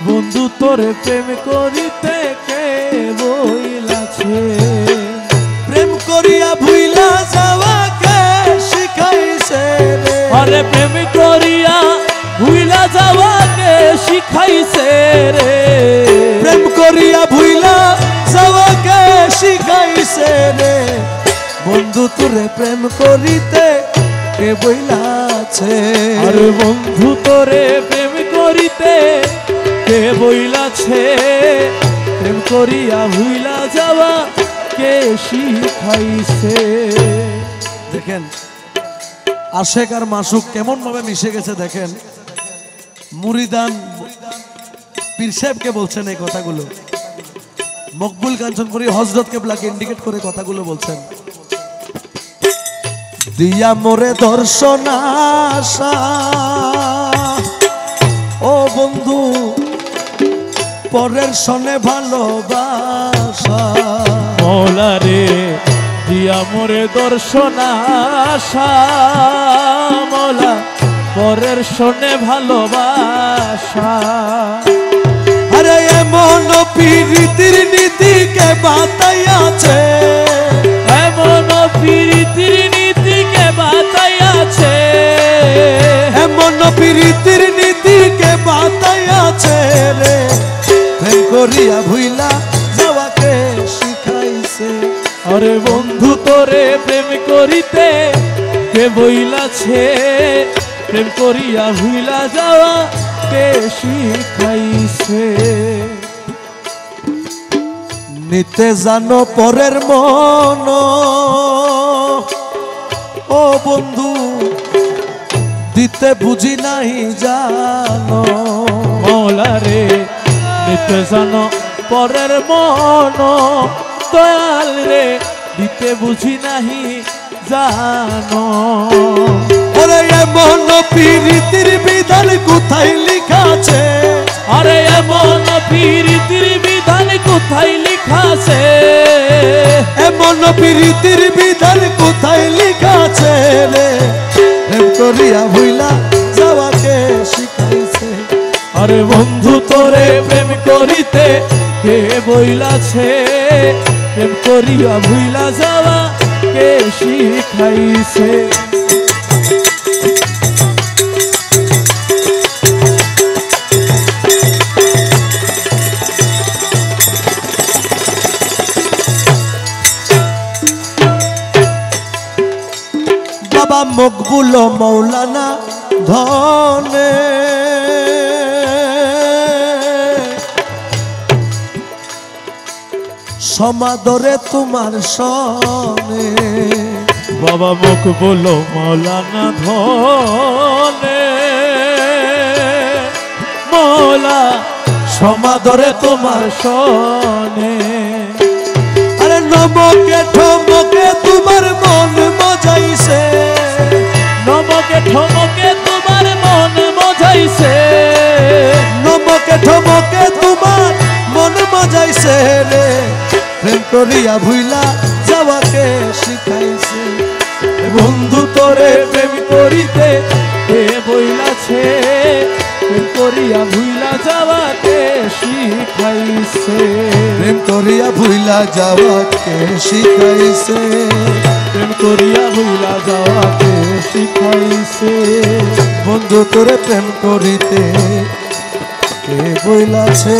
বন্ধু তোরে প্রেম করিতে কে বইলাছে, প্রেম করিয়া ভুইলা যাওয়াকে শিখাইছে রে। আরে প্রেম করিয়া ভুইলা যাওয়াকে শিখাইছে রে, প্রেম করিয়া ভুইলা যাওয়াকে শিখাইছে রে। বন্ধু তোরে প্রেম করিতে কে বইলাছে, আরে বন্ধু তোরে প্রেম করিতে কে বইলাছে, প্রেম করিয়া ভুইলা যাওয়া কে শিখাইছে। দেখেন আশেক আর মাসুক কেমন ভাবে মিশে গেছে। দেখেন মুরিদান পীর সাহেবকে বলছেন এই কথাগুলো, মকবুল কাঞ্চনপুরী হযরত কেবলাকে ইন্ডিকেট করে কথাগুলো বলছেন। দিয়া মোরে দর্শন আশা ও বন্ধু পরের সনে ভালোবাসা, মৌলা রে দিয়া মোরে দর্শন আশা, মৌলা পরের শোনে ভালোবাসা। আরে এমন প্রীতির নীতিকে বাতাইয়াছে, এমন প্রীতির নীতিকে বাতাইয়াছে, এমন প্রীতির নীতিকে বাতাইয়াছে রে। প্রেম করিয়া ভুইলা যাওয়াকে শিখাইছে। আরে বন্ধু তোরে প্রেম করিতে কে বইলাছে, প্রেম করিয়া ভুইলা যাওয়া কে শিখাইছে। নিতে জানো পরের মন ও বন্ধু দিতে বুঝি নাই জানো, মৌলা রে নিতে জানো পরের মন, দয়াল রে দিতে বুঝি নাহি জানো। ওরে এমন প্রীতির বিধান কোথায় লিখা আছে, আরে এমন প্রীতির বিধান কোথায় লিখাছে, এমন প্রীতির বিধান কোথায় লিখা আছে রে। প্রেম করিয়া ভুইলা যাওয়াকে শিখাইছে। আরে বন্ধু তোরে প্রেম করিতে কে বইলাছে, প্রেম করিয়া ভুইলা যাওয়া কে শিখাইছে। বাবা মকবুল মৌলানা ধনে সমাদরে তোমার সনে, বাবা মকবুল মৌলানা ধনে, মৌলা সমাদরে তোমার সনে। আরে নমকে ঠমকে তোমার মন মজাইছে, নমকে ঠমকে তোমার মন মজাইছে, নমকে ঠমকে তোমার মন মজাইছে রে। প্রেম করিয়া ভুইলা যাওয়াকে শিখাইছে। বন্ধু তোরে প্রেম করিতে কে বইলাছে, প্রেম করিয়া ভুইলা যাওয়াকে শিখাইছে। প্রেম করিয়া ভুইলা যাওয়াকে শিখাইছে, প্রেম করিয়া ভুইলা যাওয়াকে শিখাইছে। বন্ধু তোরে প্রেম করিতে কে বইলাছে।